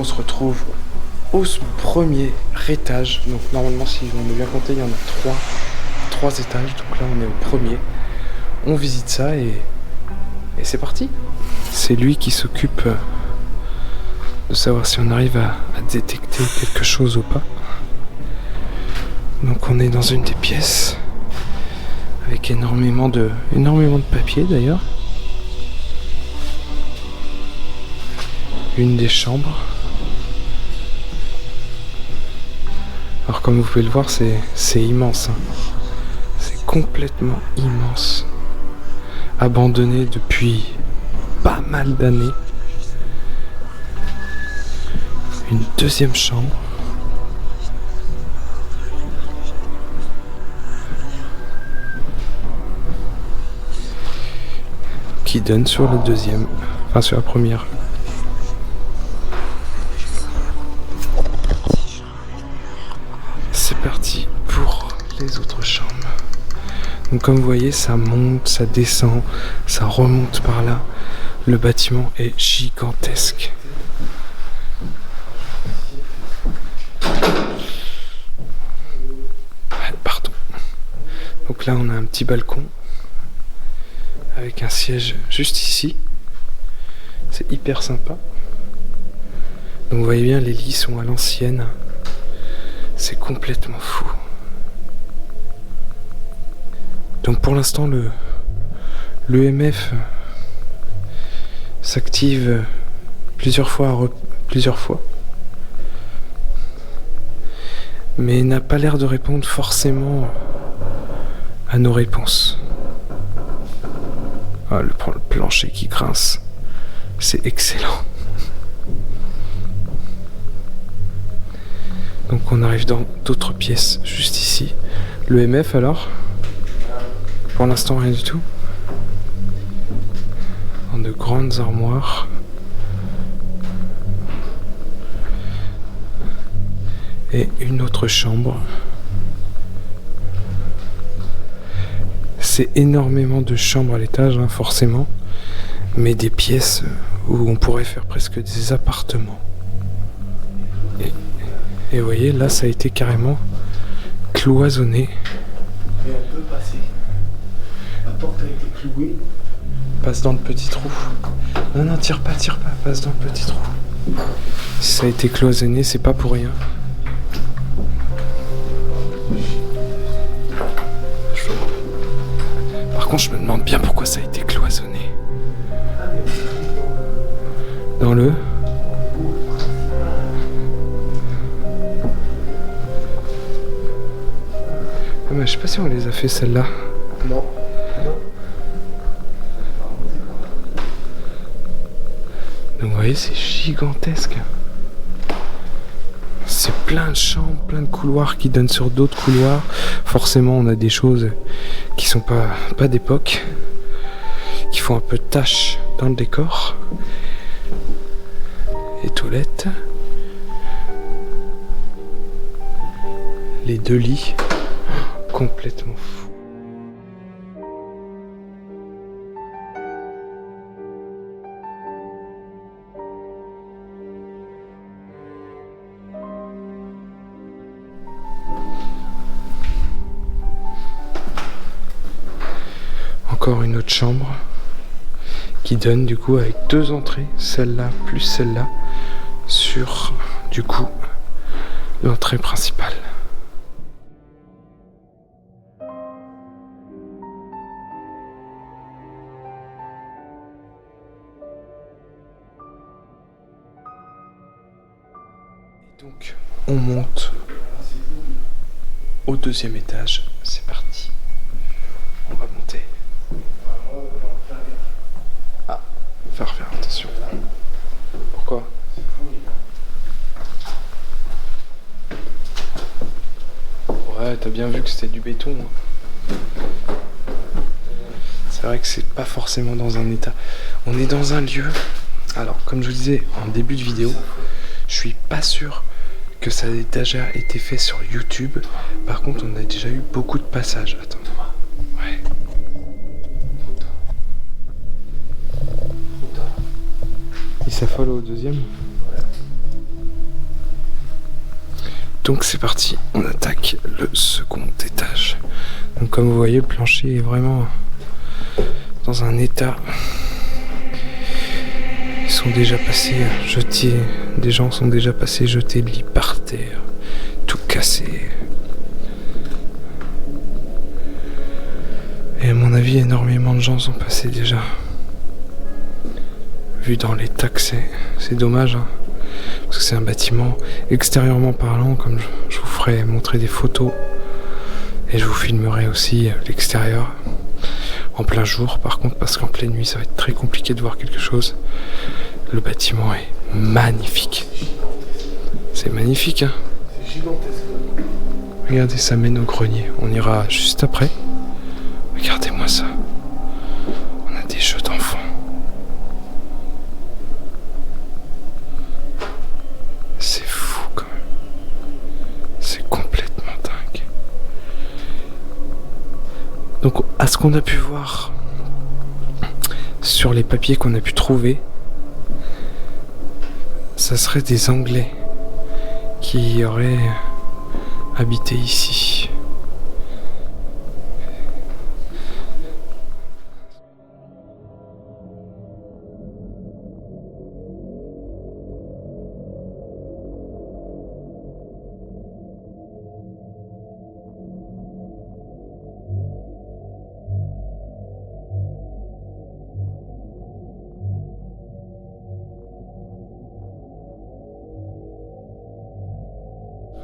on se retrouve au premier étage. Donc normalement, si on est bien compté, il y en a trois étages. Donc là, on est au premier. On visite ça et c'est parti. C'est lui qui s'occupe de savoir si on arrive à détecter quelque chose ou pas. Donc on est dans une des pièces avec énormément de papier d'ailleurs. Une des chambres. Alors comme vous pouvez le voir, c'est immense. Hein. C'est complètement immense. Abandonné depuis pas mal d'années. Une deuxième chambre. Qui donne sur la deuxième, enfin sur la première. C'est parti pour les autres chambres. Donc comme vous voyez, ça monte, ça descend, ça remonte par là. Le bâtiment est gigantesque. Pardon. Donc là on a un petit balcon avec un siège juste ici. C'est hyper sympa. Donc vous voyez bien, les lits sont à l'ancienne. C'est complètement fou. Donc pour l'instant, l'EMF s'active plusieurs fois, mais n'a pas l'air de répondre forcément à nos réponses. Ah, le plancher qui grince, c'est excellent. Donc on arrive dans d'autres pièces, juste ici. L'EMF alors ? Pour l'instant rien du tout. Dans de grandes armoires. Et une autre chambre. C'est énormément de chambres à l'étage, hein, forcément. Mais des pièces où on pourrait faire presque des appartements. Et vous voyez, là ça a été carrément cloisonné. Et on peut passer. La porte a été clouée. Passe dans le petit trou. Non, tire pas, passe dans le petit trou. Si ça a été cloisonné, c'est pas pour rien. Par contre, je me demande bien pourquoi ça a été cloisonné. Dans le... Ah, mais je sais pas si on les a fait celles-là. Non. Donc vous voyez, c'est gigantesque. C'est plein de chambres, plein de couloirs qui donnent sur d'autres couloirs. Forcément, on a des choses qui sont pas d'époque, qui font un peu de tache dans le décor. Les toilettes. Les deux lits. Complètement fou. Encore une autre chambre qui donne du coup avec deux entrées, celle-là plus celle-là, sur du coup l'entrée principale. Donc on monte au deuxième étage, c'est parti. On va monter. Ah, faire attention. Pourquoi ? Ouais, t'as bien vu que c'était du béton. C'est vrai que c'est pas forcément dans un état. On est dans un lieu. Alors, comme je vous disais en début de vidéo, je suis pas sûr que ça ait déjà été fait sur YouTube. Par contre, on a déjà eu beaucoup de passages. Attends. Ouais. Il s'affole au deuxième. Donc c'est parti, on attaque le second étage. Donc comme vous voyez, le plancher est vraiment dans un état. Ils sont déjà passés jetés, des gens sont déjà passés jeter le lit par terre, tout cassé. Et à mon avis, énormément de gens sont passés déjà. Vu dans l'état que c'est dommage, hein, parce que c'est un bâtiment extérieurement parlant, comme je vous ferai montrer des photos. Et je vous filmerai aussi l'extérieur en plein jour, par contre, parce qu'en pleine nuit, ça va être très compliqué de voir quelque chose. Le bâtiment est magnifique. C'est magnifique, hein. C'est gigantesque. Regardez, ça mène au grenier. On ira juste après. Regardez-moi ça. On a des jeux d'enfants. C'est fou quand même. C'est complètement dingue. Donc, à ce qu'on a pu voir sur les papiers qu'on a pu trouver, ça serait des Anglais qui auraient habité ici.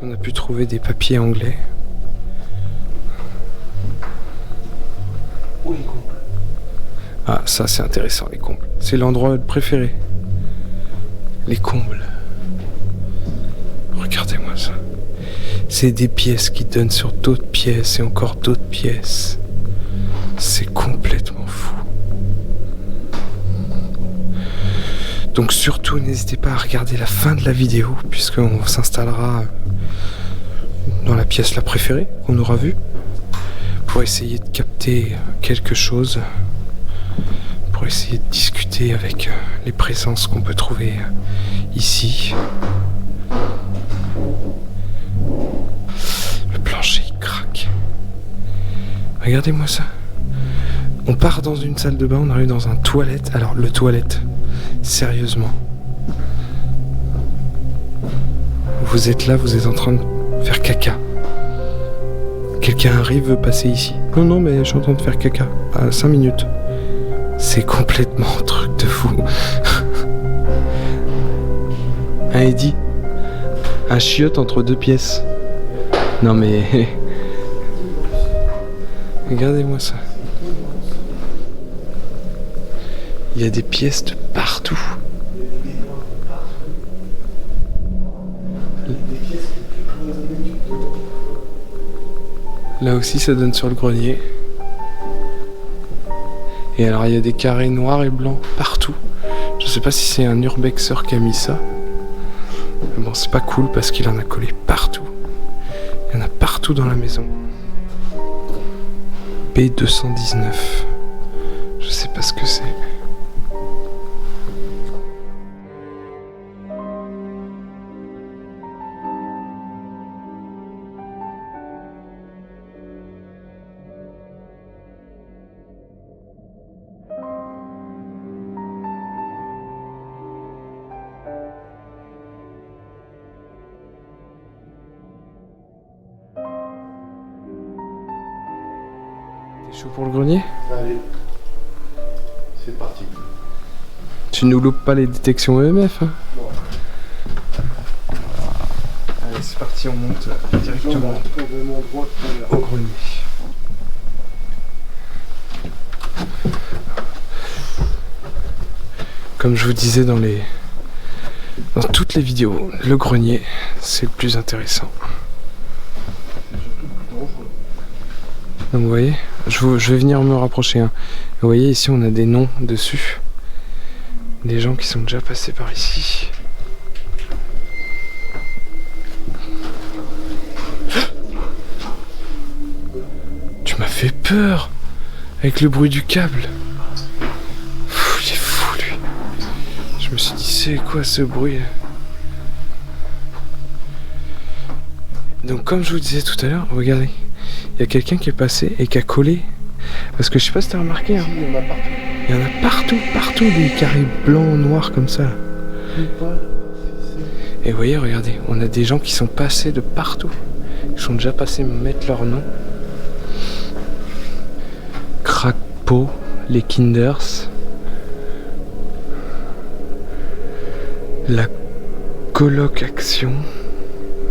On a pu trouver des papiers anglais. Où les combles? Ah, ça c'est intéressant, les combles. C'est l'endroit préféré. Les combles. Regardez-moi ça. C'est des pièces qui donnent sur d'autres pièces et encore d'autres pièces. C'est complètement fou. Donc surtout, n'hésitez pas à regarder la fin de la vidéo, puisqu'on s'installera dans la pièce la préférée qu'on aura vue, pour essayer de capter quelque chose, pour essayer de discuter avec les présences qu'on peut trouver ici. Le plancher il craque. Regardez-moi ça. On part dans une salle de bain, on arrive dans un toilette. Alors le toilette, sérieusement, vous êtes là, vous êtes en train de faire caca. Quelqu'un arrive, veut passer ici. Non, mais je suis en train de faire caca. À 5 minutes. C'est complètement un truc de fou. Un Eddie. Un chiotte entre deux pièces. Non mais... Regardez-moi ça. Il y a des pièces de partout. Là aussi ça donne sur le grenier. Et alors il y a des carrés noirs et blancs partout. Je sais pas si c'est un urbexer qui a mis ça. Mais bon, c'est pas cool parce qu'il en a collé partout. Il y en a partout dans la maison. B219. Je sais pas ce que c'est. T'es chaud pour le grenier? Allez, c'est parti. Tu nous loupes pas les détections EMF, hein? Bon. Allez, c'est parti, on monte directement au grenier. Comme je vous disais dans toutes les vidéos, le grenier, c'est le plus intéressant. Donc vous voyez, je vais venir me rapprocher. Hein. Vous voyez, ici on a des noms dessus. Des gens qui sont déjà passés par ici. Tu m'as fait peur avec le bruit du câble. Pff, il est fou lui. Je me suis dit, c'est quoi ce bruit? Donc comme je vous disais tout à l'heure, regardez, il y a quelqu'un qui est passé et qui a collé. Parce que je sais pas si t'as remarqué, hein. Il y en a partout. Il y en a partout des carrés blancs, noirs comme ça. Et vous voyez, regardez, on a des gens qui sont passés de partout. Ils sont déjà passés mettre leur nom. Crackpo, les Kinders. La Coloc Action.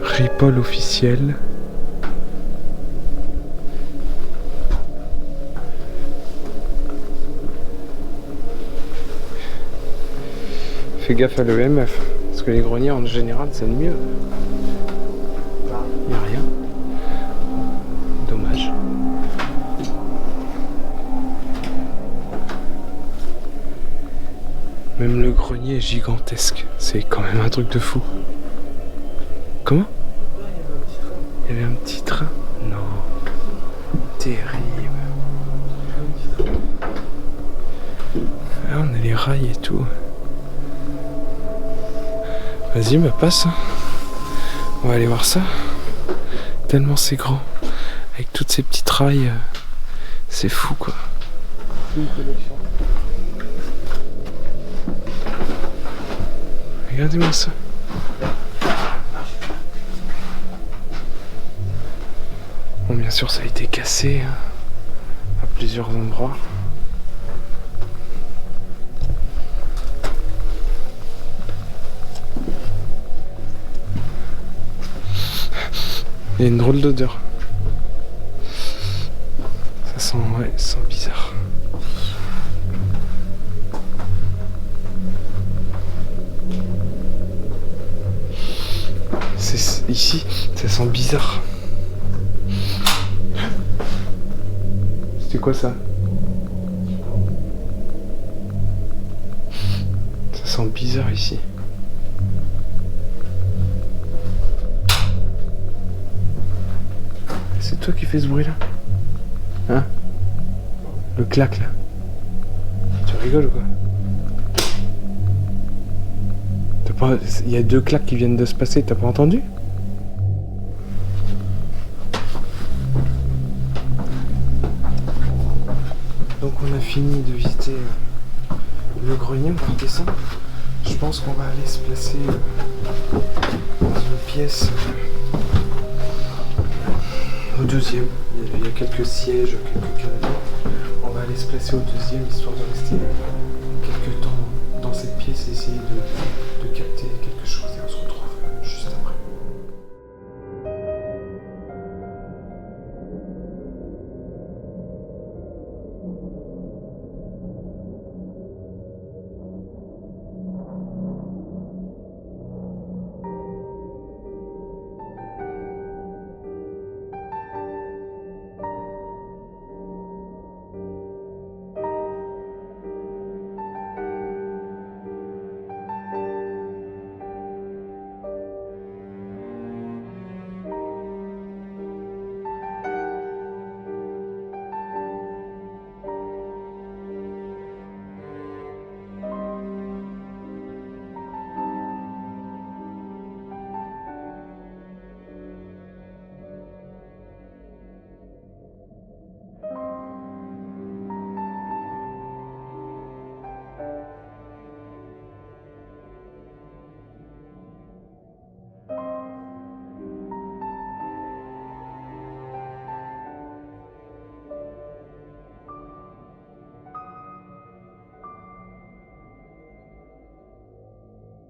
Ripoll officiel. Fais gaffe à l'EMF, parce que les greniers en général c'est le mieux. Il n'y a rien. Dommage. Même le grenier est gigantesque. C'est quand même un truc de fou. Comment? Il y avait un petit train? Non. Terrible. Ah, on a les rails et tout. Vas-y, me passe. On va aller voir ça. Tellement c'est grand. Avec toutes ces petites rails. C'est fou quoi. Une connexion. Regardez-moi ça. Bon, bien sûr, ça a été cassé hein, à plusieurs endroits. Il y a une drôle d'odeur. Ça sent, ouais, ça sent bizarre. C'est ici, ça sent bizarre. C'était quoi ça? Ça sent bizarre ici. C'est toi qui fais ce bruit là? Hein? Le clac là? Tu rigoles ou quoi? T'as pas... Il y a 2 claques qui viennent de se passer, t'as pas entendu? Donc on a fini de visiter le grenier, on va redescendre. Je pense qu'on va aller se placer dans une pièce au deuxième. Il y a quelques sièges, quelques canapés. On va aller se placer au deuxième histoire de rester quelques temps dans cette pièce et essayer de